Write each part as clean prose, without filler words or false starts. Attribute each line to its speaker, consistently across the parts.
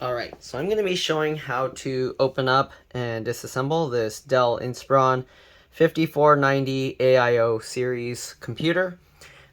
Speaker 1: Alright, so I'm going to be showing how to open up and disassemble this Dell Inspiron 5490 AIO series computer.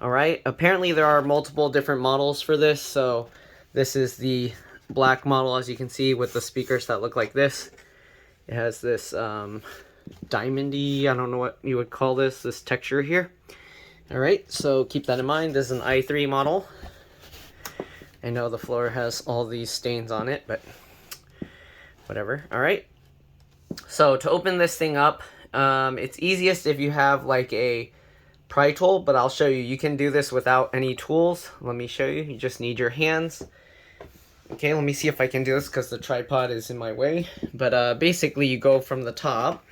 Speaker 1: Alright, apparently there are multiple different models for this, so this is the black model, as you can see, with the speakers that look like this. It has this diamondy, I don't know what you would call this texture here. Alright, so keep that in mind. This is an i3 model. I know the floor has all these stains on it, but whatever. Alright, so to open this thing up, it's easiest if you have like a pry tool, but I'll show you. You can do this without any tools. Let me show you. You just need your hands. Okay, let me see if I can do this because the tripod is in my way. But basically you go from the top.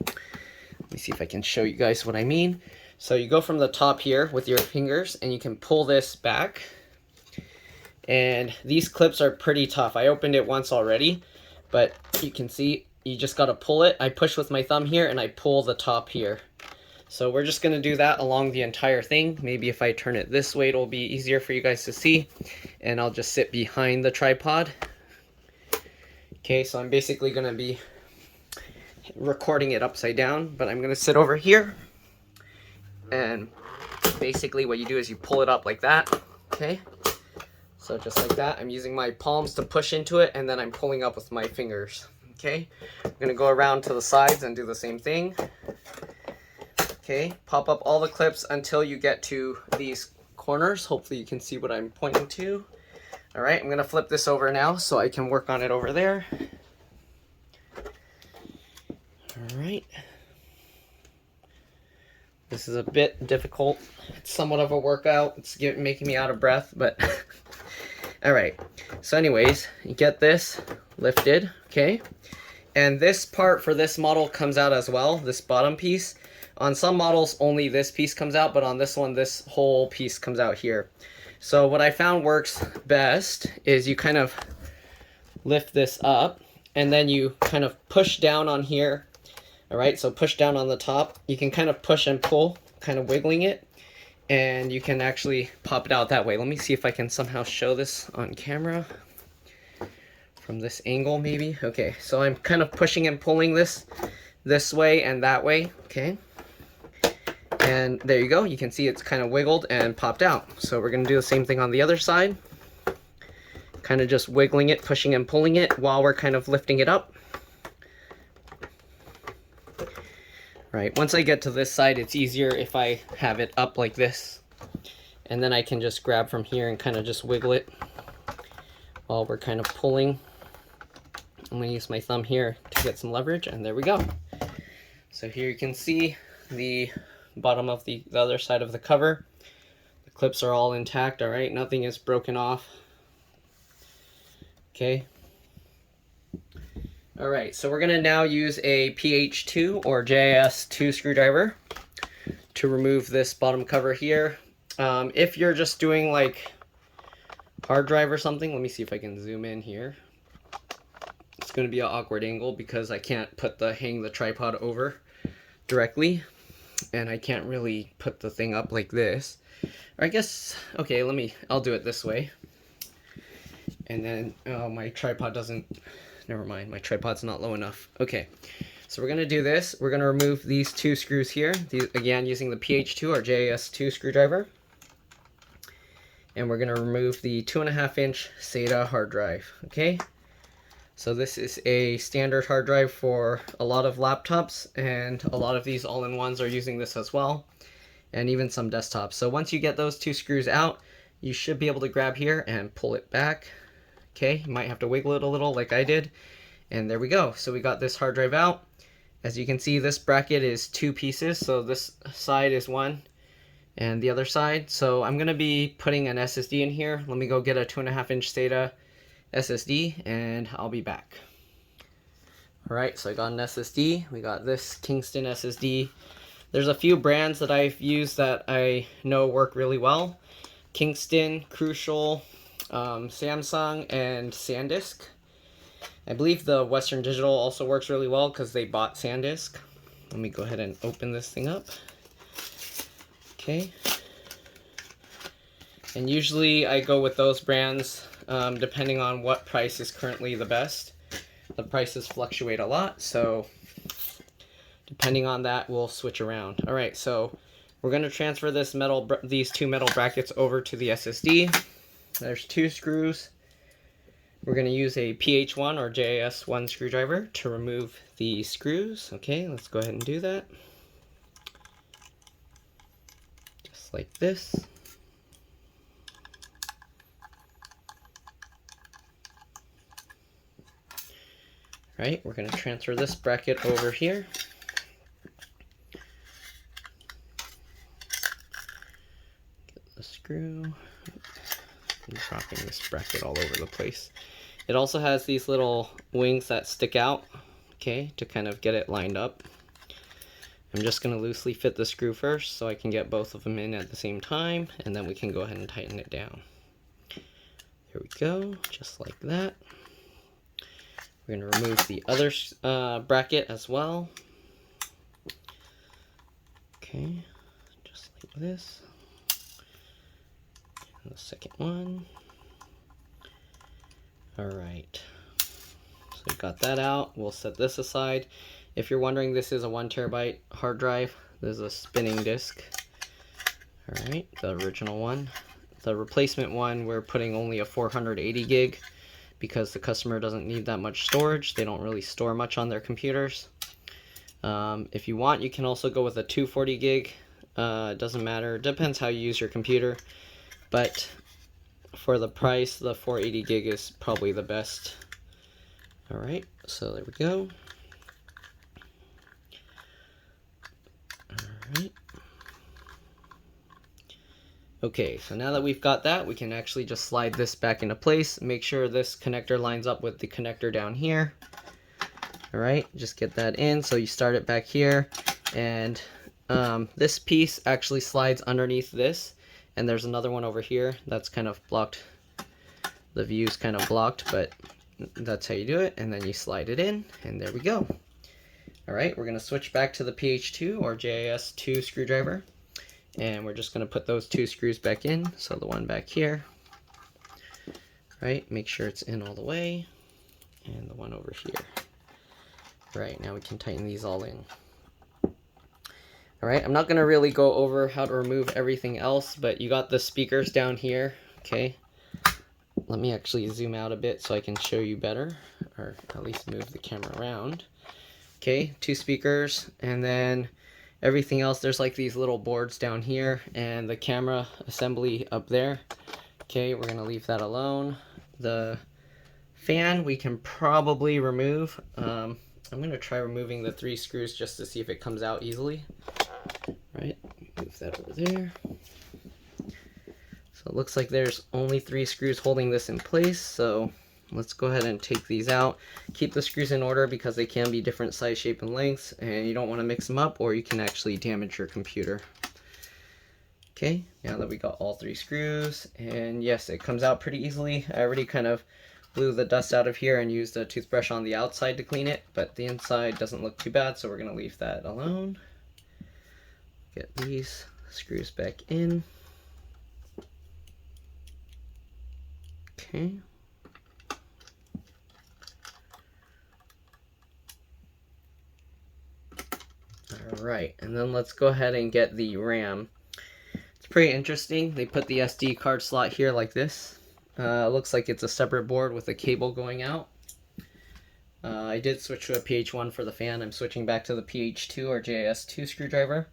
Speaker 1: Let me see if I can show you guys what I mean. So you go from the top here with your fingers and you can pull this back. And these clips are pretty tough. I opened it once already, but you can see you just got to pull it. I push with my thumb here and I pull the top here. So we're just going to do that along the entire thing. Maybe if I turn it this way, it'll be easier for you guys to see. And I'll just sit behind the tripod. Okay, so I'm basically going to be recording it upside down, but I'm going to sit over here. And basically what you do is you pull it up like that. Okay. So just like that, I'm using my palms to push into it, and then I'm pulling up with my fingers. Okay, I'm gonna go around to the sides and do the same thing. Okay, pop up all the clips until you get to these corners. Hopefully you can see what I'm pointing to. All right, I'm gonna flip this over now so I can work on it over there. All right. This is a bit difficult. It's somewhat of a workout. It's making me out of breath, but all right. So anyways, you get this lifted, okay? And this part for this model comes out as well, this bottom piece. On some models, only this piece comes out, but on this one, this whole piece comes out here. So what I found works best is you kind of lift this up, and then you kind of push down on here. All right, so push down on the top. You can kind of push and pull, kind of wiggling it, and you can actually pop it out that way. Let me see if I can somehow show this on camera from this angle maybe. Okay, so I'm kind of pushing and pulling this way and that way, okay? And there you go. You can see it's kind of wiggled and popped out. So we're gonna do the same thing on the other side. Kind of just wiggling it, pushing and pulling it while we're kind of lifting it up. Right, once I get to this side, it's easier if I have it up like this. And then I can just grab from here and kind of just wiggle it while we're kind of pulling. I'm going to use my thumb here to get some leverage, and there we go. So here you can see the bottom of the other side of the cover. The clips are all intact, all right? Nothing is broken off. Okay. Alright, so we're going to now use a PH2 or JIS2 screwdriver to remove this bottom cover here. If you're just doing like hard drive or something, let me see if I can zoom in here. It's going to be an awkward angle because I can't hang the tripod over directly, and I can't really put the thing up like this. Or I guess, okay, I'll do it this way. And then, my tripod doesn't... Never mind, my tripod's not low enough. Okay, so we're going to do this. We're going to remove these two screws here, again using the PH2 or JIS2 screwdriver. And we're going to remove the 2.5-inch SATA hard drive. Okay, so this is a standard hard drive for a lot of laptops, and a lot of these all-in-ones are using this as well, and even some desktops. So once you get those two screws out, you should be able to grab here and pull it back. Okay, you might have to wiggle it a little like I did. And there we go. So we got this hard drive out. As you can see, this bracket is two pieces. So this side is one and the other side. So I'm going to be putting an SSD in here. Let me go get a 2.5-inch SATA SSD and I'll be back. Alright, so I got an SSD. We got this Kingston SSD. There's a few brands that I've used that I know work really well. Kingston, Crucial, Samsung, and SanDisk. I believe the Western Digital also works really well because they bought SanDisk. Let me go ahead and open this thing up. Okay. And usually I go with those brands depending on what price is currently the best. The prices fluctuate a lot, so depending on that, we'll switch around. All right, so we're going to transfer these two metal brackets over to the SSD. There's 2 screws. We're going to use a PH1 or JAS1 screwdriver to remove the screws. Okay, let's go ahead and do that. Just like this. All right, we're going to transfer this bracket over here. Get the screw. I'm dropping this bracket all over the place. It also has these little wings that stick out, okay, to kind of get it lined up. I'm just going to loosely fit the screw first so I can get both of them in at the same time, and then we can go ahead and tighten it down. There we go, just like that. We're going to remove the other bracket as well. Okay, just like this. And the second one. Alright, so we got that out. We'll set this aside. If you're wondering, this is a 1 terabyte hard drive. This is a spinning disk. Alright, the original one. The replacement one, we're putting only a 480 gig because the customer doesn't need that much storage. They don't really store much on their computers. If you want, you can also go with a 240 gig. It doesn't matter. It depends how you use your computer. But for the price, the 480 gig is probably the best. Alright, so there we go. Alright. Okay, so now that we've got that, we can actually just slide this back into place. Make sure this connector lines up with the connector down here. Alright, just get that in. So you start it back here, and this piece actually slides underneath this, and there's another one over here that's kind of blocked. The view's kind of blocked, but that's how you do it, and then you slide it in, and there we go. Alright, we're going to switch back to the PH2 or JAS2 screwdriver. And we're just going to put those 2 screws back in. So the one back here, right, make sure it's in all the way, and the one over here. Right, now we can tighten these all in. Alright, I'm not going to really go over how to remove everything else, but you got the speakers down here, okay? Let me actually zoom out a bit so I can show you better, or at least move the camera around. Okay, 2 speakers, and then everything else, there's like these little boards down here, and the camera assembly up there. Okay, we're gonna leave that alone. The fan we can probably remove. I'm gonna try removing the 3 screws just to see if it comes out easily. Right, move that over there. So it looks like there's only 3 screws holding this in place, so let's go ahead and take these out. Keep the screws in order because they can be different size, shape, and lengths, and you don't want to mix them up or you can actually damage your computer. Okay, now that we got all 3 screws, and yes, it comes out pretty easily. I already kind of blew the dust out of here and used a toothbrush on the outside to clean it, but the inside doesn't look too bad, so we're going to leave that alone. Get these screws back in. Okay. Alright, and then let's go ahead and get the RAM. It's pretty interesting. They put the SD card slot here like this. Looks like it's a separate board with a cable going out. I did switch to a PH1 for the fan. I'm switching back to the PH2 or JS2 screwdriver.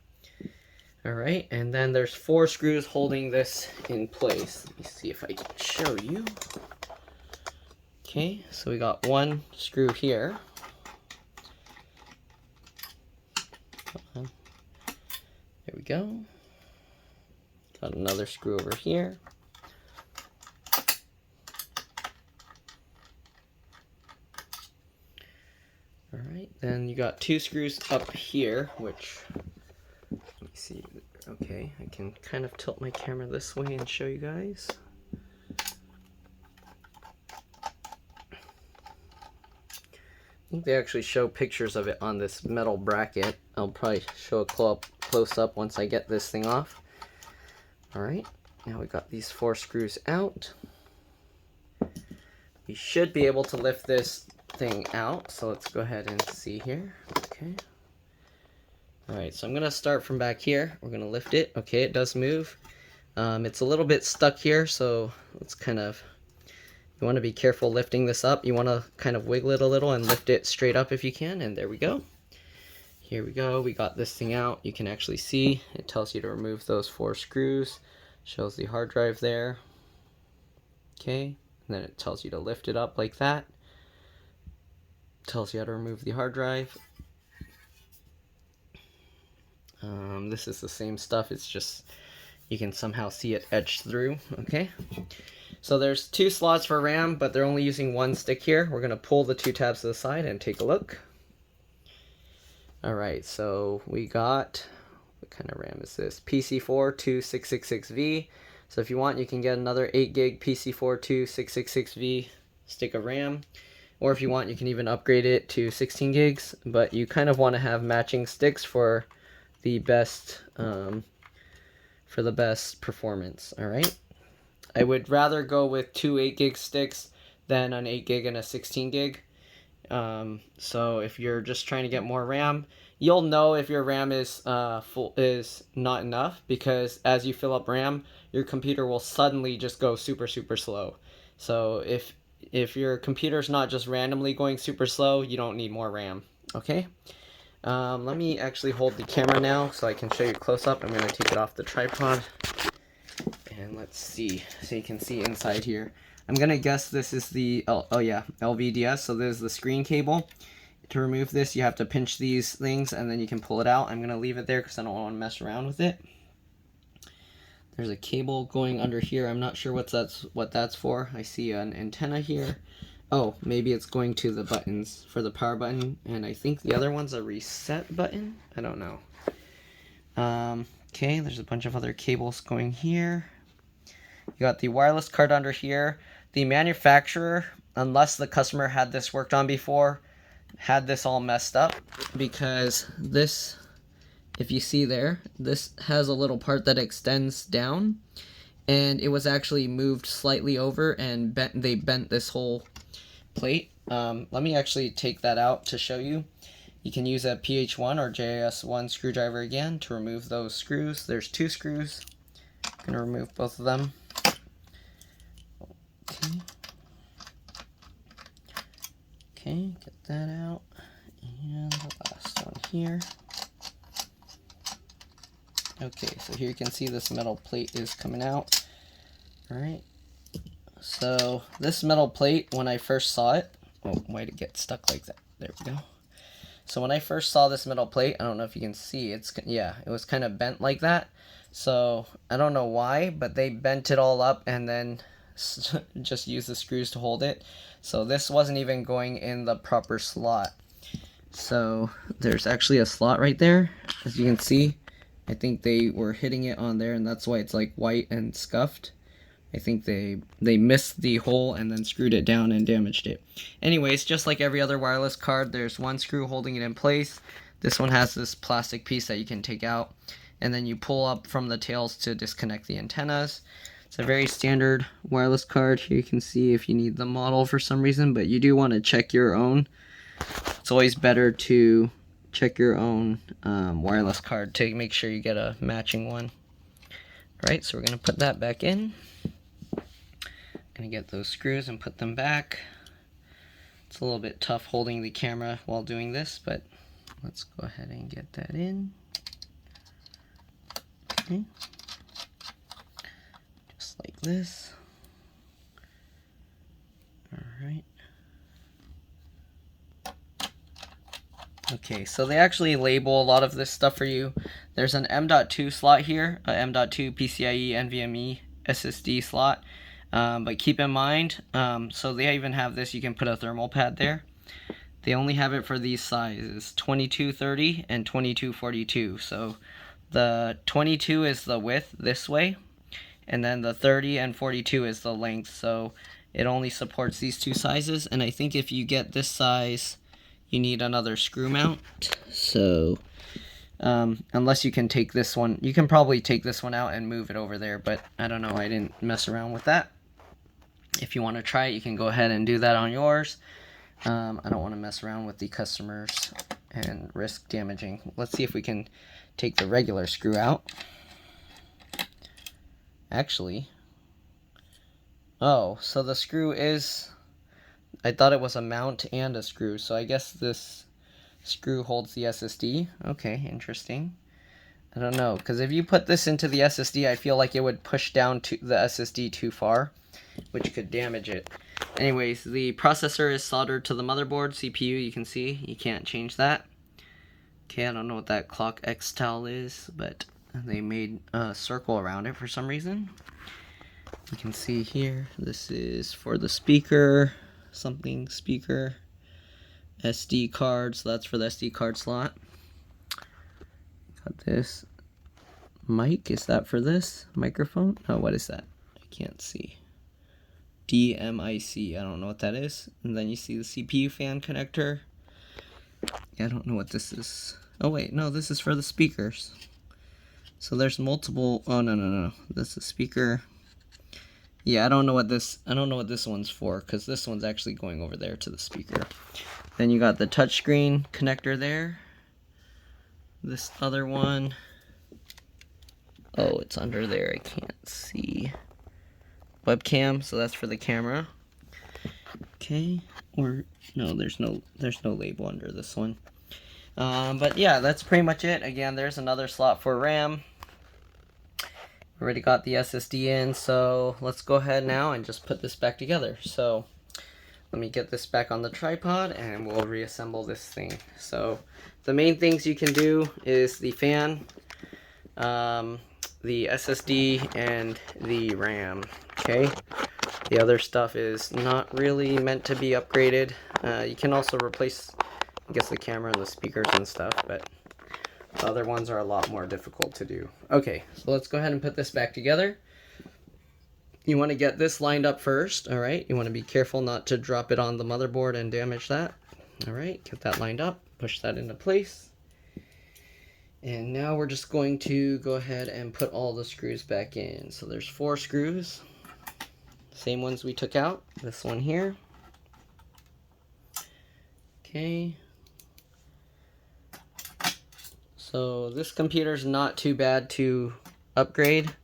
Speaker 1: Alright, and then there's 4 screws holding this in place. Let me see if I can show you. Okay, so we got 1 screw here. There we go. Got another screw over here. Alright, then you got 2 screws up here, which, let me see, okay, I can kind of tilt my camera this way and show you guys. I think they actually show pictures of it on this metal bracket. I'll probably show a close up once I get this thing off. Alright, now we got these 4 screws out. we should be able to lift this thing out. So let's go ahead and see here. Okay. All right, so I'm gonna start from back here. We're gonna lift it. Okay, it does move. It's a little bit stuck here, so let's kind of, you want to be careful lifting this up. You want to kind of wiggle it a little and lift it straight up if you can, and there we go. Here we go, we got this thing out. You can actually see, it tells you to remove those 4 screws. Shows the hard drive there. Okay, and then it tells you to lift it up like that. Tells you how to remove the hard drive. This is the same stuff, it's just you can somehow see it etched through. Okay, so there's 2 slots for RAM, but they're only using 1 stick here. We're going to pull the 2 tabs to the side and take a look. Alright, so we got, what kind of RAM is this? PC4 2666V. So if you want, you can get another 8 gig PC4 2666V stick of RAM. Or if you want, you can even upgrade it to 16 gigs. But you kind of want to have matching sticks for the best performance. Alright. I would rather go with 2 8 gig sticks than an 8 gig and a 16 gig. So if you're just trying to get more RAM, you'll know if your RAM is not enough, because as you fill up RAM, your computer will suddenly just go super slow. So if your computer's not just randomly going super slow, you don't need more RAM. Okay. Let me actually hold the camera now so I can show you close up. I'm going to take it off the tripod. And let's see, so you can see inside here. I'm going to guess this is the, LVDS, so there's the screen cable. To remove this, you have to pinch these things and then you can pull it out. I'm going to leave it there because I don't want to mess around with it. There's a cable going under here. I'm not sure what that's for. I see an antenna here. Oh, maybe it's going to the buttons for the power button, and I think the other one's a reset button. I don't know. Okay, there's a bunch of other cables going here. You got the wireless card under here. The manufacturer, unless the customer had this worked on before, had this all messed up, because this, if you see there, this has a little part that extends down, and it was actually moved slightly over and they bent this whole plate. Let me actually take that out to show you. You can use a PH1 or JS1 screwdriver again to remove those screws. There's 2 screws. I'm going to remove both of them. Okay, get that out. And the last one here. Okay, so here you can see this metal plate is coming out. Alright. So this metal plate, when I first saw it, oh, why did it get stuck like that? There we go. So when I first saw this metal plate, I don't know if you can see, it was kind of bent like that. So I don't know why, but they bent it all up and then just used the screws to hold it. So this wasn't even going in the proper slot. So there's actually a slot right there, as you can see. I think they were hitting it on there, and that's why it's like white and scuffed. I think they missed the hole and then screwed it down and damaged it. Anyways, just like every other wireless card, there's 1 screw holding it in place. This one has this plastic piece that you can take out, and then you pull up from the tails to disconnect the antennas. It's a very standard wireless card. Here you can see if you need the model for some reason, but you do want to check your own. It's always better to check your own wireless card to make sure you get a matching one. Alright, so we're going to put that back in. Going to get those screws and put them back. It's a little bit tough holding the camera while doing this, but let's go ahead and get that in. Okay. Just like this. Alright. Okay, so they actually label a lot of this stuff for you. There's an M.2 slot here, a M.2 PCIe NVMe SSD slot. But keep in mind, so they even have this, you can put a thermal pad there. They only have it for these sizes, 2230 and 2242. So the 22 is the width this way, and then the 30 and 42 is the length. So it only supports these 2 sizes, and I think if you get this size, you need another screw mount. So unless you can take this one, you can probably take this one out and move it over there, but I don't know, I didn't mess around with that. If you want to try it, you can go ahead and do that on yours. I don't want to mess around with the customers and risk damaging. Let's see if we can take the regular screw out. Actually, oh, so the screw is, I thought it was a mount and a screw, so I guess this screw holds the SSD. Okay, interesting. I don't know, because if you put this into the SSD, I feel like it would push down to the SSD too far, which could damage it. Anyways, the processor is soldered to the motherboard. CPU, you can see, you can't change that. Okay, I don't know what that clock X towel is, but they made a circle around it for some reason. You can see here, this is for the speaker, something speaker, SD card, so that's for the SD card slot. Got this mic, is that for this microphone? Oh, what is that? I can't see. DMIC, I don't know what that is. And then you see the CPU fan connector. I don't know what this is. Oh wait, no, this is for the speakers. So there's multiple, oh no. This is speaker. Yeah, I don't know what this one's for, because this one's actually going over there to the speaker. Then you got the touchscreen connector there. This other one, oh, it's under there, I can't see. Webcam, so that's for the camera. Okay, or no, there's no label under this one. But yeah, that's pretty much it. Again, there's another slot for RAM. Already got the SSD in, so let's go ahead now and just put this back together. So let me get this back on the tripod and we'll reassemble this thing. So the main things you can do is the fan, the SSD, and the RAM. Okay, the other stuff is not really meant to be upgraded. You can also replace, I guess, the camera and the speakers and stuff, but the other ones are a lot more difficult to do. Okay, so let's go ahead and put this back together. You want to get this lined up first, all right? You want to be careful not to drop it on the motherboard and damage that. All right, get that lined up, push that into place. And now we're just going to go ahead and put all the screws back in. So there's 4 screws, same ones we took out. This one here. Okay. So this computer's not too bad to upgrade.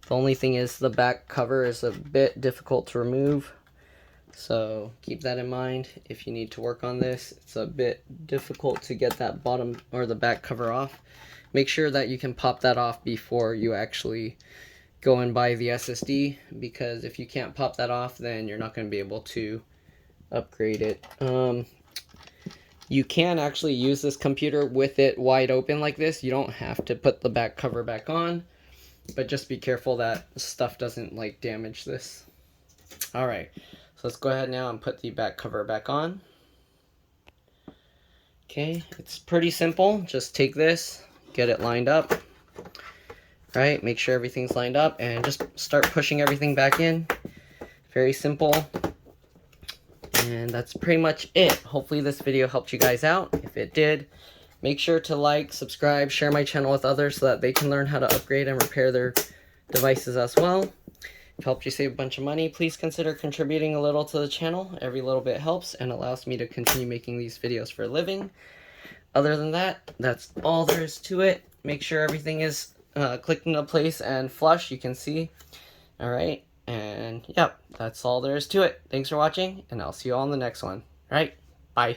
Speaker 1: The only thing is the back cover is a bit difficult to remove. So keep that in mind if you need to work on this. It's a bit difficult to get that bottom or the back cover off. Make sure that you can pop that off before you actually go and buy the SSD, because if you can't pop that off, then you're not going to be able to upgrade it. You can actually use this computer with it wide open like this. You don't have to put the back cover back on, but just be careful that stuff doesn't like damage this. All right, so let's go ahead now and put the back cover back on. Okay, it's pretty simple. Just take this, get it lined up, right? Make sure everything's lined up and just start pushing everything back in. Very simple. And that's pretty much it. Hopefully this video helped you guys out. If it did, make sure to like, subscribe, share my channel with others so that they can learn how to upgrade and repair their devices as well. If it helped you save a bunch of money, please consider contributing a little to the channel. Every little bit helps and allows me to continue making these videos for a living. Other than that, that's all there is to it. Make sure everything is clicked into place and flush, you can see. All right. And yep, that's all there is to it. Thanks for watching, and I'll see you all in the next one. All right, bye.